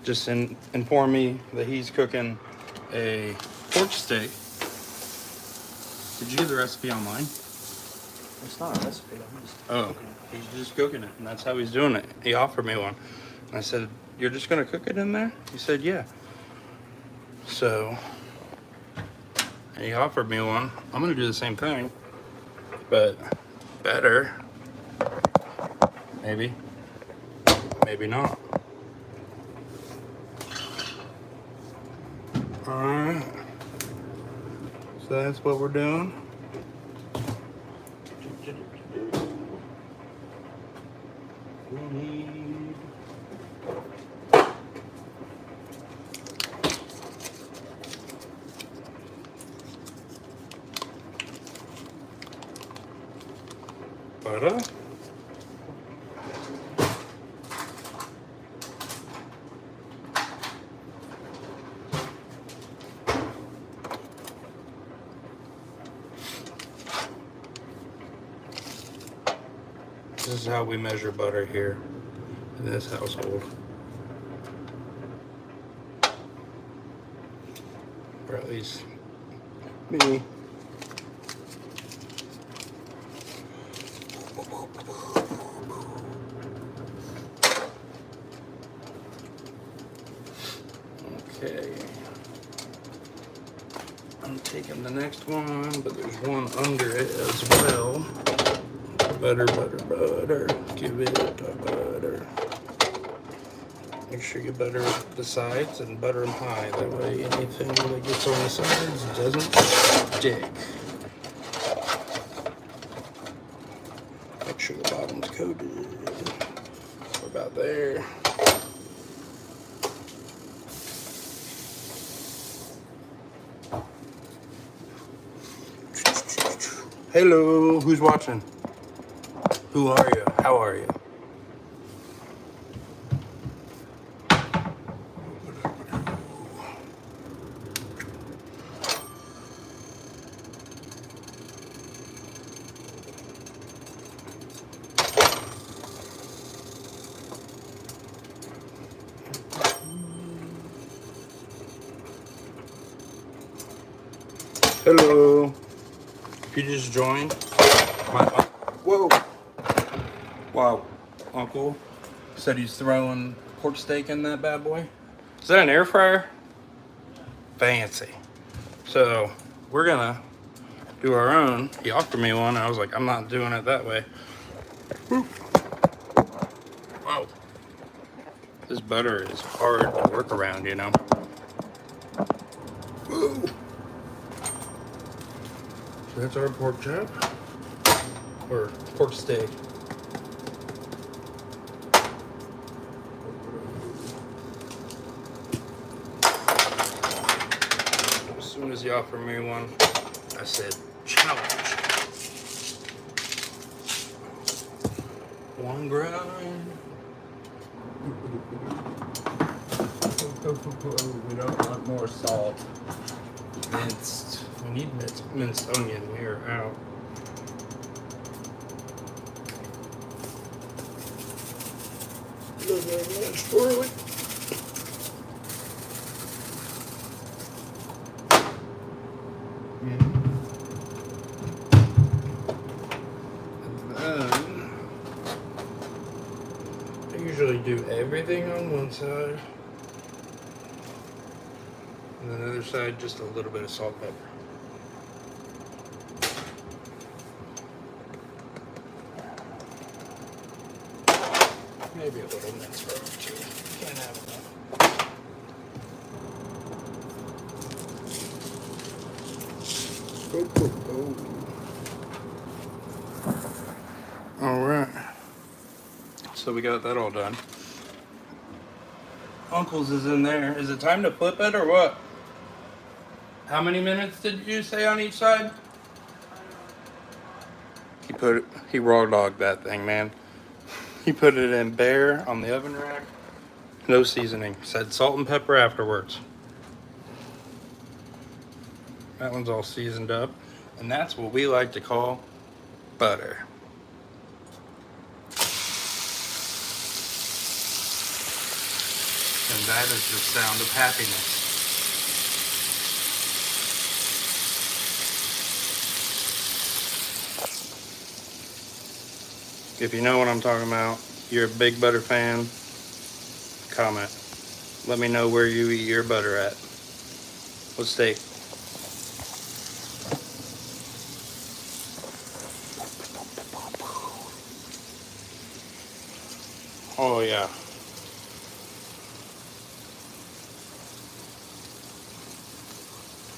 just informed me that he's cooking a pork steak. Did you get the recipe online? It's not a recipe. I'm just cooking it. He's just cooking it, and that's how he's doing it. He offered me one. And I said, "You're just gonna cook it in there?" He said, "Yeah." So he offered me one. I'm gonna do the same thing, but better. Maybe. Maybe not. Alright. So that's what we're doing. We need butter. This is how we measure butter here in this household. Or at least me. Okay. I'm taking the next one, but there's one under it as well. Butter, butter, butter. Give it a butter. Make sure you butter the sides and butter them high. That way anything that gets on the sides doesn't stick. Make sure the bottom's coated. We're about there. Hello, who's watching? Who are you? How are you? Hello. If you just joined, whoa. Wow. Uncle said he's throwing pork steak in that bad boy. Is that an air fryer? Fancy. So we're gonna do our own. He offered me one. I was like, I'm not doing it that way. Wow. This butter is hard to work around, you know. Woo. So that's our pork chop, or pork steak. As soon as he offered me one, I said, challenge. One grind. We don't want more salt. Minced. We need minced onion. We are out. Love that much for it. And then I usually do everything on one side. And then the other side, just a little bit of salt, pepper. Maybe a little minced garlic too. Can't have enough. All right. So we got that all done. Uncle's is in there. Is it time to flip it or what? How many minutes did you say on each side? He raw dogged that thing, man. He put it in bare on the oven rack. No seasoning. Said salt and pepper afterwards. That one's all seasoned up. And that's what we like to call butter. And that is the sound of happiness. If you know what I'm talking about, you're a big butter fan, comment. Let me know where you eat your butter at. What state? Oh yeah.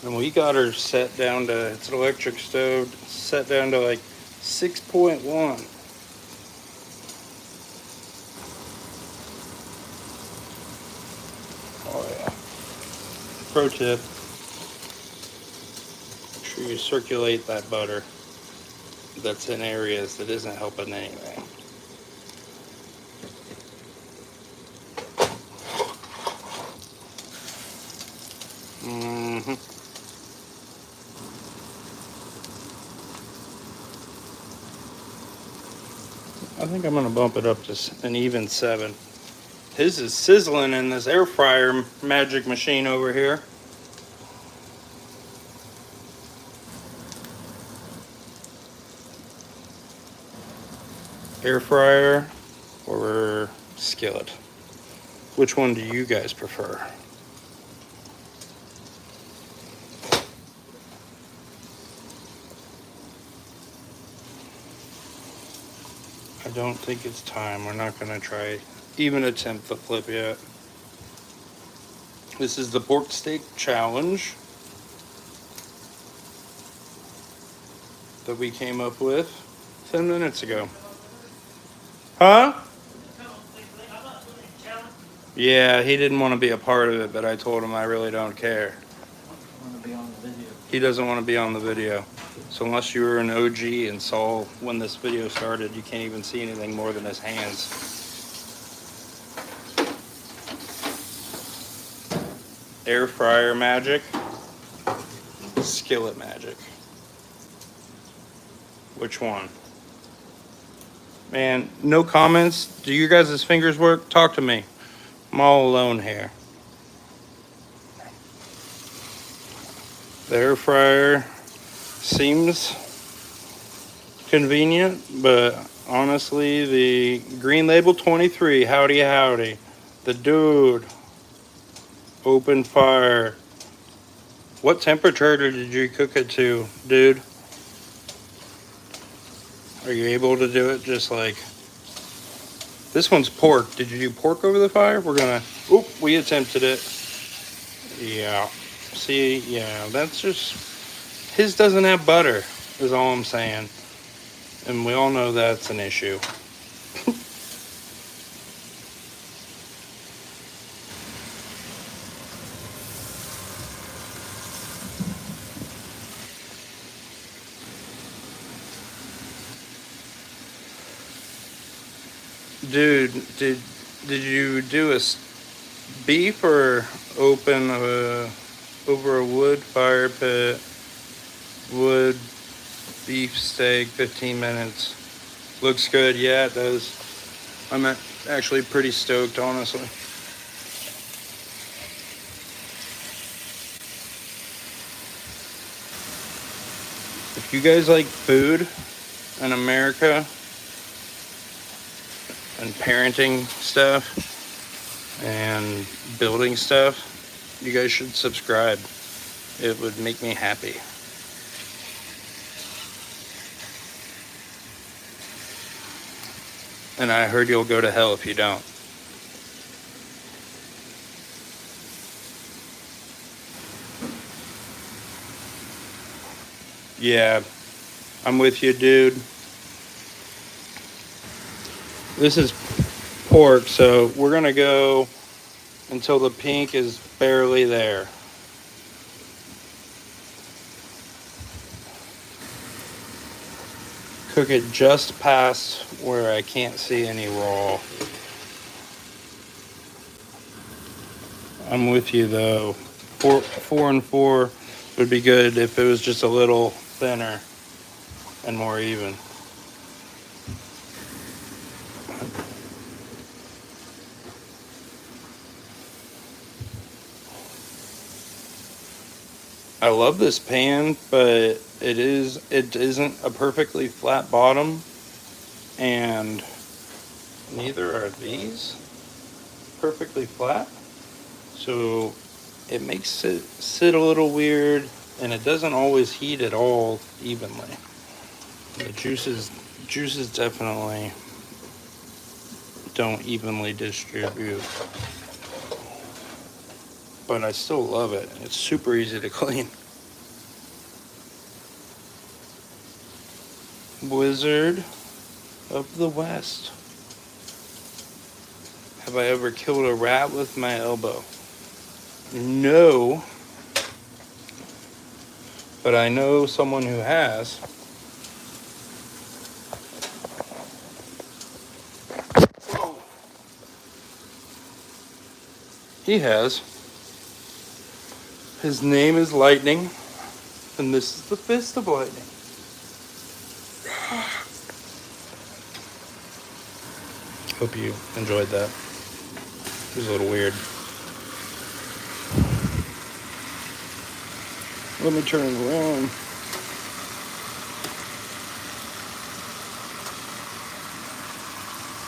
And we got her set down to, it's an electric stove, set down to like 6.1. Oh yeah. Pro tip, make sure you circulate that butter that's in areas that isn't helping anything. I think I'm gonna bump it up to an even 7. His is sizzling in this air fryer magic machine over here. Air fryer or skillet? Which one do you guys prefer? I don't think it's time. We're not gonna try even attempt the flip yet. This is the pork steak challenge that we came up with 10 minutes ago. Huh? Yeah, he didn't want to be a part of it, but I told him I really don't care. He doesn't want to be on the video. So unless you were an OG and saw when this video started, you can't even see anything more than his hands. Air fryer magic, skillet magic. Which one? Man, no comments. Do your guys' fingers work? Talk to me. I'm all alone here. The air fryer seems convenient, but honestly, the green label 23, howdy howdy. The dude, open fire. What temperature did you cook it to, dude? Are you able to do it just like, this one's pork. Did you do pork over the fire? We're gonna, oop, we attempted it. Yeah, see, yeah, that's just, his doesn't have butter, is all I'm saying. And we all know that's an issue. Dude, did you do a beef or open over a wood fire pit? Wood beef steak, 15 minutes. Looks good. Yeah, it does. I'm actually pretty stoked, honestly. If you guys like food in America and parenting stuff and building stuff, you guys should subscribe. It would make me happy. And I heard you'll go to hell if you don't. Yeah, I'm with you, dude. This is pork, so we're gonna go until the pink is barely there. Cook it just past where I can't see any raw. I'm with you though. 4 and 4 would be good if it was just a little thinner and more even. I love this pan, but it isn't a perfectly flat bottom, and neither are these perfectly flat. So it makes it sit a little weird, and it doesn't always heat at all evenly. The juices definitely don't evenly distribute, but I still love it. It's super easy to clean. Wizard of the West. Have I ever killed a rat with my elbow? No, but I know someone who has. He has. His name is Lightning, and this is the fist of lightning. Hope you enjoyed that. It was a little weird. Let me turn it around.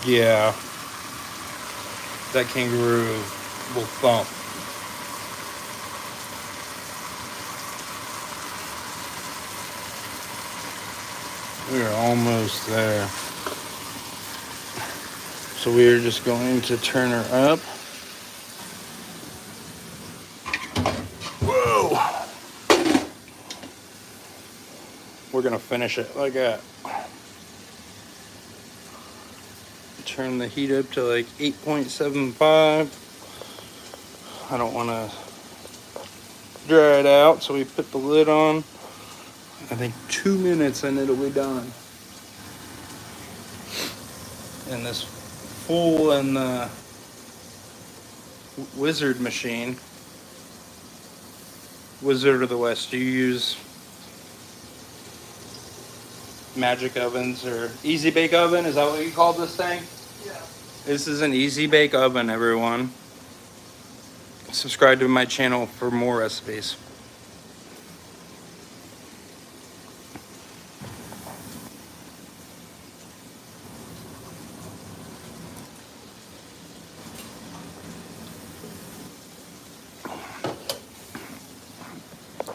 Yeah. That kangaroo will thump. We're almost there. So we're just going to turn her up. Whoa. We're going to finish it like that. Turn the heat up to like 8.75. I don't want to dry it out, so we put the lid on. I think 2 minutes and it'll be done. And this full and the Wizard machine, Wizard of the West, do you use magic ovens or easy bake oven? Is that what you call this thing? Yeah. This is an easy bake oven, everyone. Subscribe to my channel for more recipes.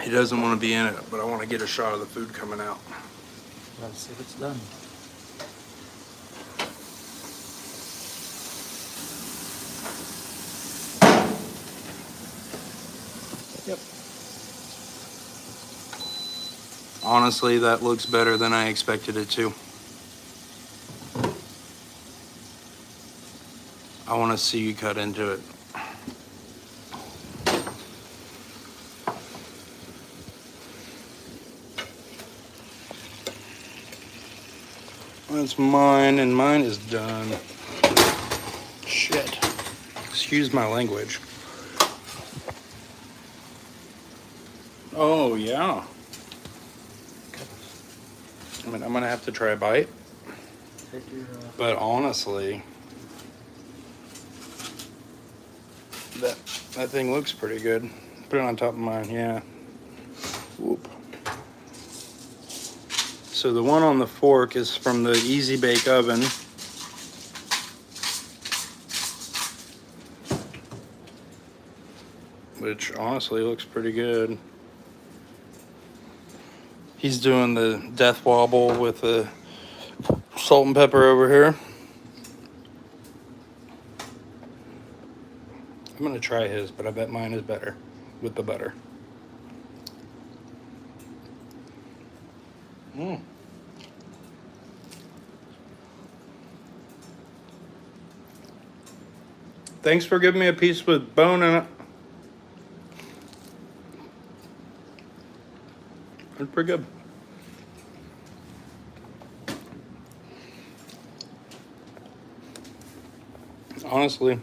He doesn't want to be in it, but I want to get a shot of the food coming out. Let's see if it's done. Yep. Honestly, that looks better than I expected it to. I want to see you cut into it. That's mine, and mine is done. Shit. Excuse my language. Oh, yeah. I mean, I'm going to have to try a bite. Take your, But honestly, that thing looks pretty good. Put it on top of mine, yeah. Whoop. So the one on the fork is from the Easy Bake Oven. Which honestly looks pretty good. He's doing the death wobble with the salt and pepper over here. I'm gonna try his, but I bet mine is better with the butter. Thanks for giving me a piece with bone in it. It's pretty good. Honestly,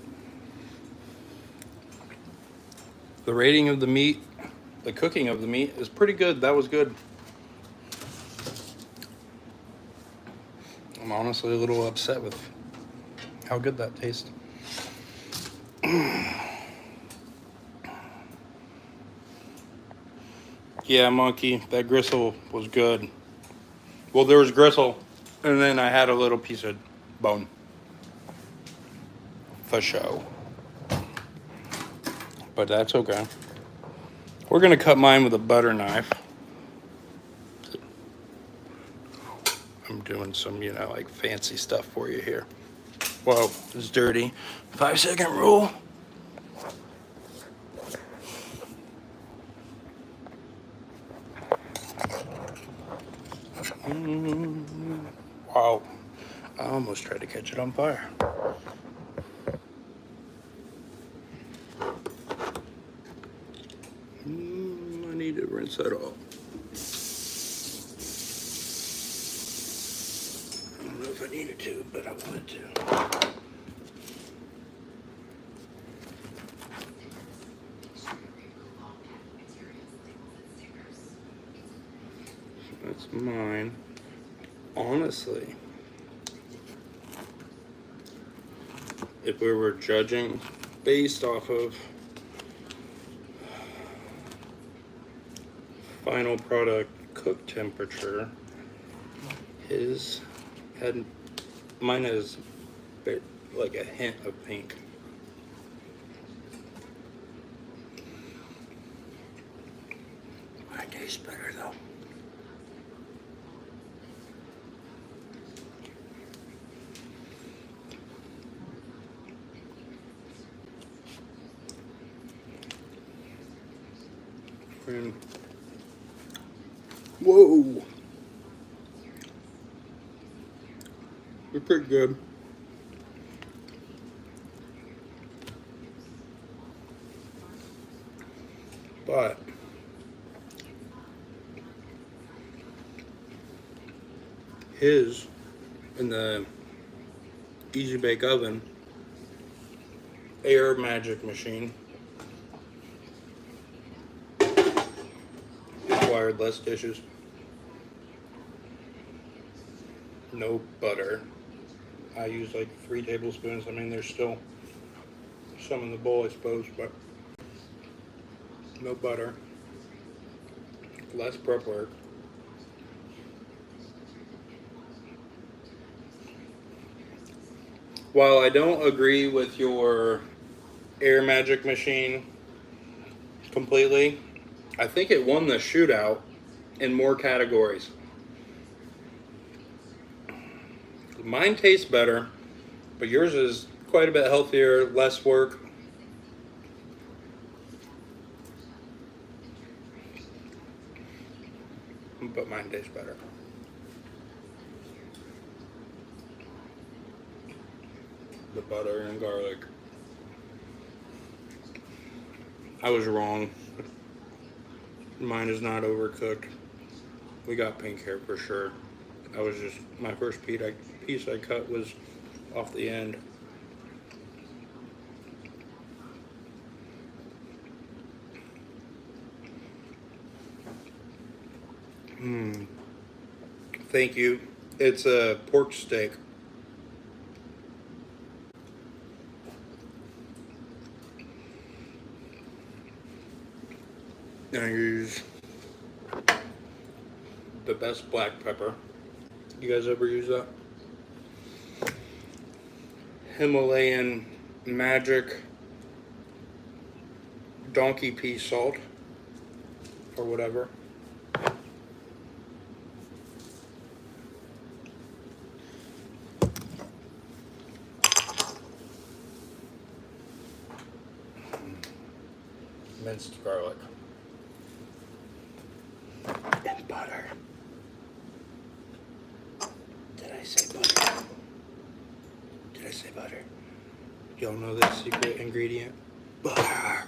the rating of the meat, the cooking of the meat is pretty good. That was good. I'm honestly a little upset with how good that tastes. Yeah, monkey, that gristle was good. Well, there was gristle, and then I had a little piece of bone. For show. But that's okay. We're gonna cut mine with a butter knife. I'm doing some, you know, like fancy stuff for you here. Whoa, it's dirty. 5-second rule. Wow, I almost tried to catch it on fire. I need to rinse that off. I don't know if I needed to, but I wanted to. That's mine. Honestly, if we were judging based off of final product cook temperature, mine has like a hint of pink. Mine tastes better though. And whoa, they're pretty good. But his in the Easy Bake Oven Air Magic Machine required less dishes, no butter. I use like 3 tablespoons. I mean, there's still some in the bowl, I suppose, but no butter, less prep work. While I don't agree with your Air Magic Machine completely, I think it won the shootout in more categories. Mine tastes better, but yours is quite a bit healthier, less work. But mine tastes better. The butter and garlic. I was wrong. Mine is not overcooked. We got pink hair for sure. I was just, my first piece I cut was off the end. Thank you. It's a pork steak. And I use the best black pepper. You guys ever use that? Himalayan Magic donkey pea salt or whatever. Minced garlic and butter. Did I say butter? Did I say butter? Y'all know that secret ingredient? Butter.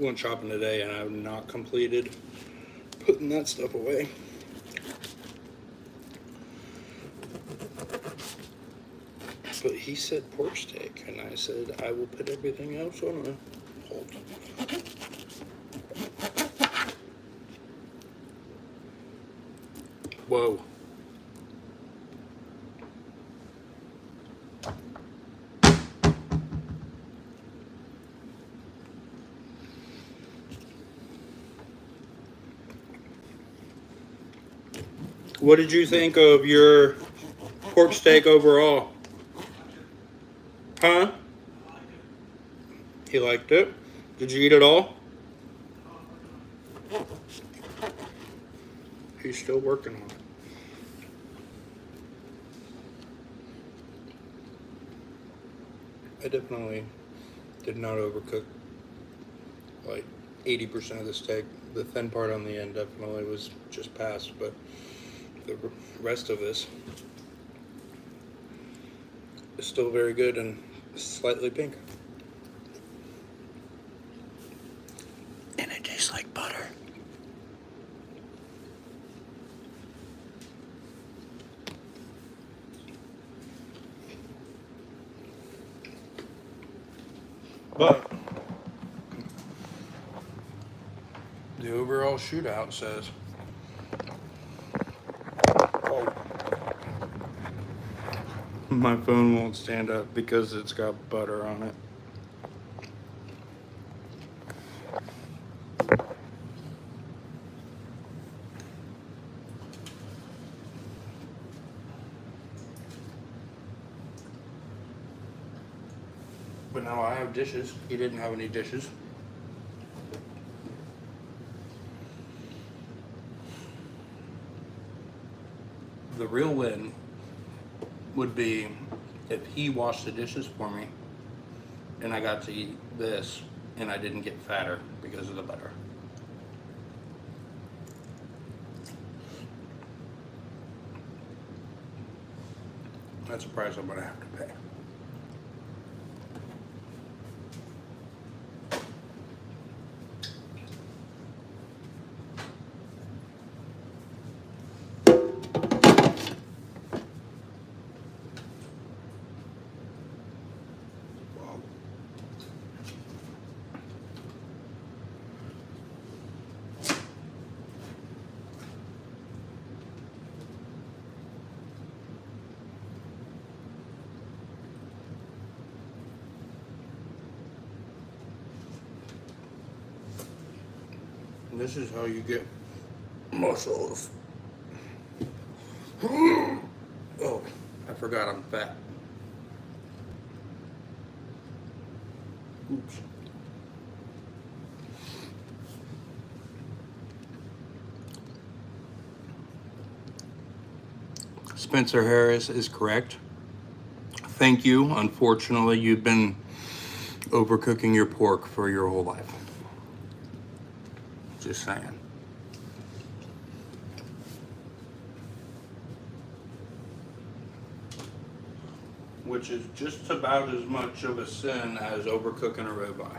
Went shopping today and I've not completed putting that stuff away. But he said pork steak, and I said I will put everything else on a hold. Whoa. What did you think of your pork steak overall? Huh? He liked it. Did you eat it all? He's still working on it. I definitely did not overcook like 80% of the steak. The thin part on the end definitely was just passed, but the rest of this is still very good and slightly pink. And it tastes like butter. But the overall shootout says, oh, my phone won't stand up because it's got butter on it. But now I have dishes. He didn't have any dishes. The real win would be if he washed the dishes for me and I got to eat this and I didn't get fatter because of the butter. That's a price I'm gonna have to pay. And this is how you get muscles. Oh, I forgot I'm fat. Oops. Spencer Harris is correct. Thank you. Unfortunately, you've been overcooking your pork for your whole life. Just saying. Which is just about as much of a sin as overcooking a ribeye.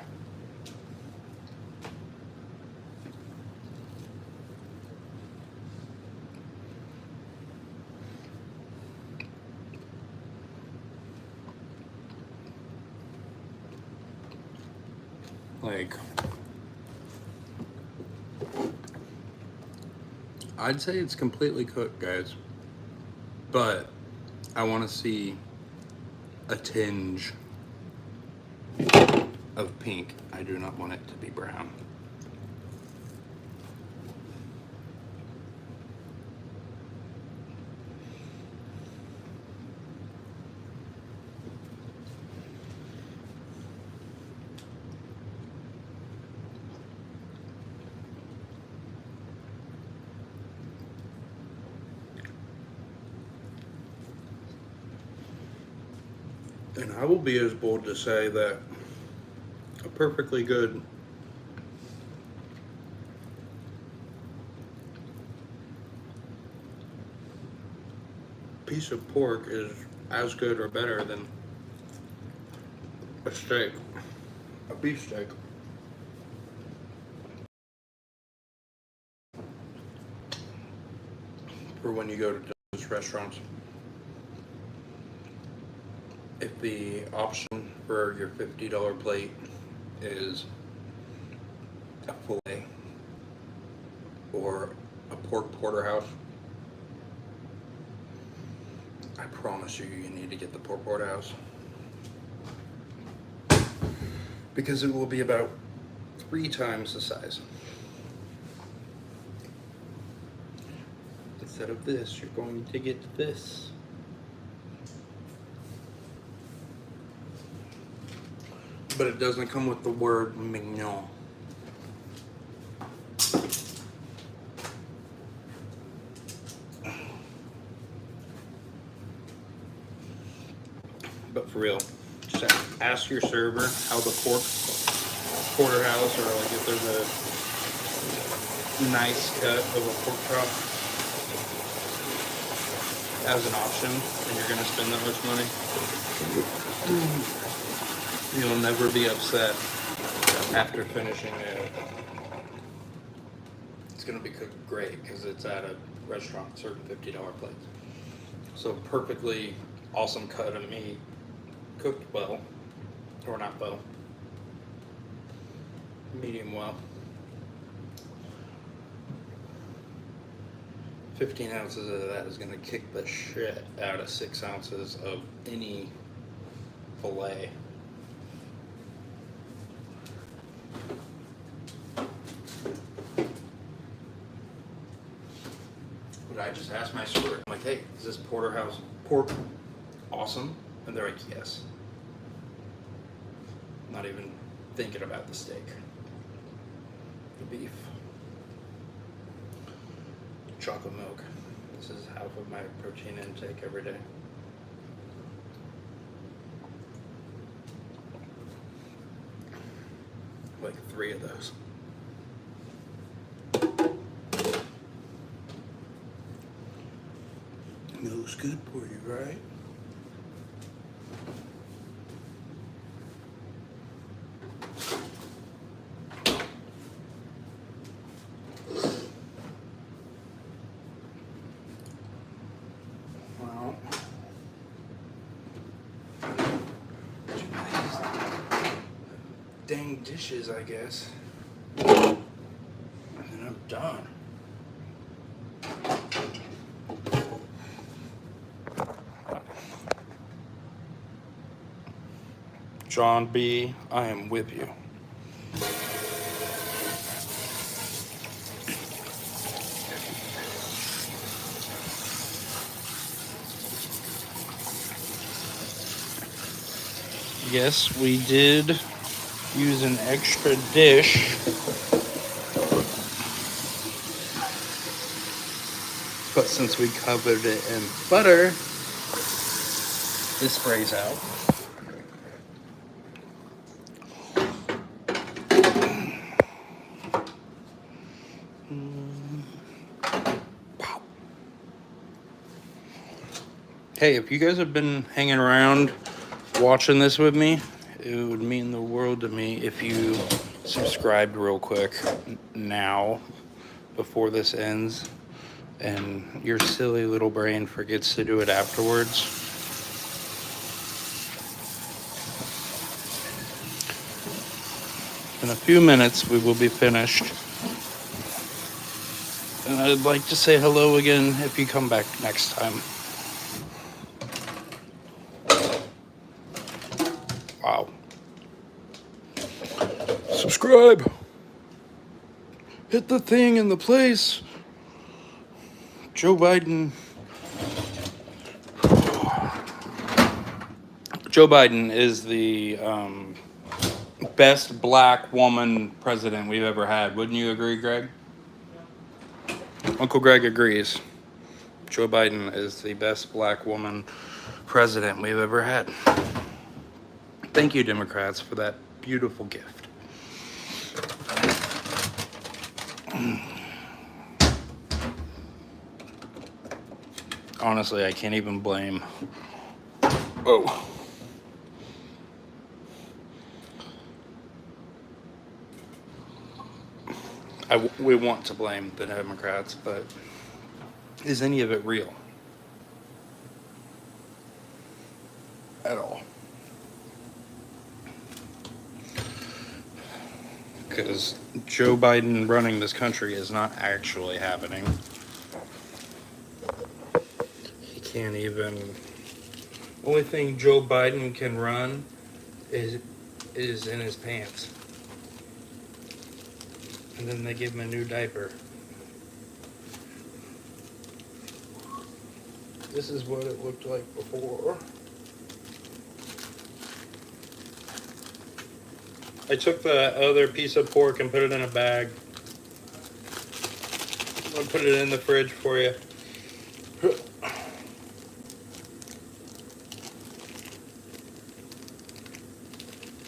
Like, I'd say it's completely cooked, guys. But I want to see a tinge of pink. I do not want it to be brown. And I will be as bold to say that a perfectly good piece of pork is as good or better than a steak, a beef steak. For when you go to those restaurants. if the option for your $50 plate is a fillet or a pork porterhouse, I promise you, you need to get the pork porterhouse, because it will be about 3 times the size. Instead of this, you're going to get this. But it doesn't come with the word mignon. But for real, just ask your server how the pork porterhouse, or like if there's a nice cut of a pork chop as an option and you're gonna spend that much money, you'll never be upset after finishing it. It's gonna be cooked great because it's at a restaurant serving $50 plates. So perfectly awesome cut of meat, cooked well, or not well, medium well. 15 ounces of that is gonna kick the shit out of 6 ounces of any fillet. But I just asked my server, I'm like, hey, is this porterhouse pork awesome? And they're like, yes. Not even thinking about the steak. The beef. Chocolate milk. This is half of my protein intake every day. Like 3 of those. Milk's good for you, right? Well, dang dishes, I guess. And then I'm done. John B., I am with you. Yes, we did use an extra dish, but since we covered it in butter, this sprays out. Hey, if you guys have been hanging around watching this with me, it would mean the world to me if you subscribed real quick now before this ends and your silly little brain forgets to do it afterwards. In a few minutes we will be finished, and I'd like to say hello again if you come back next time. Wow. Subscribe. Hit the thing in the place. Joe Biden is the best black woman president we've ever had. Wouldn't you agree, Greg? Uncle Greg agrees. Joe Biden is the best black woman president we've ever had. Thank you, Democrats, for that beautiful gift. Honestly, I can't even blame. Oh. We want to blame the Democrats, but is any of it real? At all. because Joe Biden running this country is not actually happening. He can't even. Only thing Joe Biden can run is in his pants. And then they give him a new diaper. This is what it looked like before. I took the other piece of pork and put it in a bag. I'm gonna put it in the fridge for you.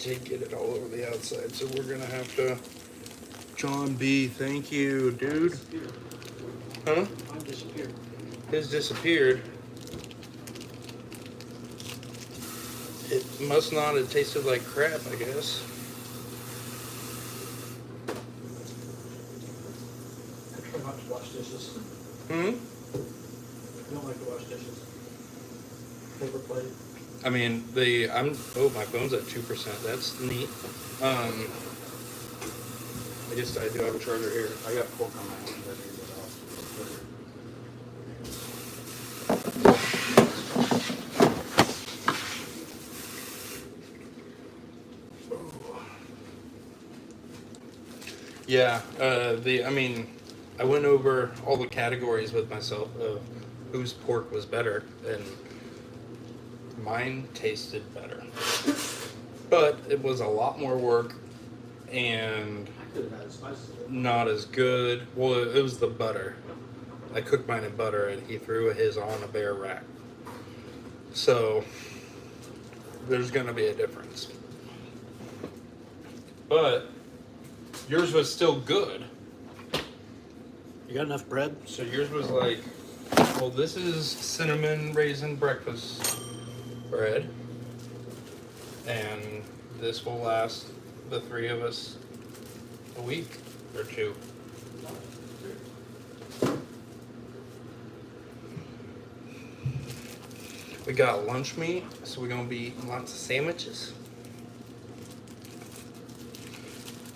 Did get it all over the outside, so we're gonna have to. John B, thank you, dude. Huh? Mine disappeared. His disappeared. It must not have tasted like crap, I guess. I try not to wash dishes. Hmm? I don't like to wash dishes. Paper plate. I mean, my phone's at 2%. That's neat. I do have a charger here. I got pork on my hand. I need to get off. Yeah, I went over all the categories with myself of whose pork was better, and mine tasted better. But it was a lot more work, and I could have had spices. not as good. Well, it was the butter. I cooked mine in butter, and he threw his on a bare rack. So there's going to be a difference. But yours was still good. You got enough bread? So yours was like, well, this is cinnamon raisin breakfast bread. And this will last the three of us a week or two. We got lunch meat, so we're gonna be eating lots of sandwiches.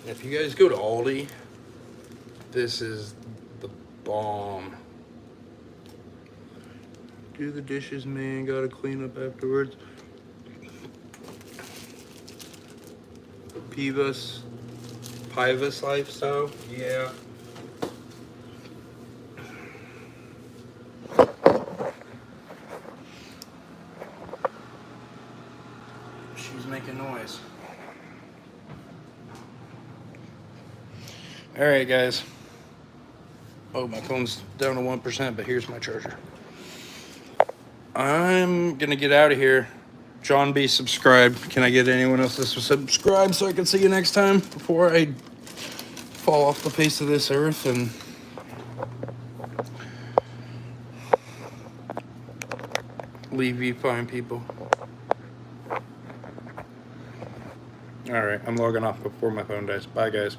And if you guys go to Aldi, this is the bomb. Do the dishes, man. Gotta clean up afterwards. Pivas lifestyle, yeah. She's making noise. All right, guys. Oh, my phone's down to 1%, but here's my charger. I'm gonna get out of here. John B, subscribe. Can I get anyone else to subscribe so I can see you next time before I fall off the face of this earth and leave you fine people. All right, I'm logging off before my phone dies. Bye, guys.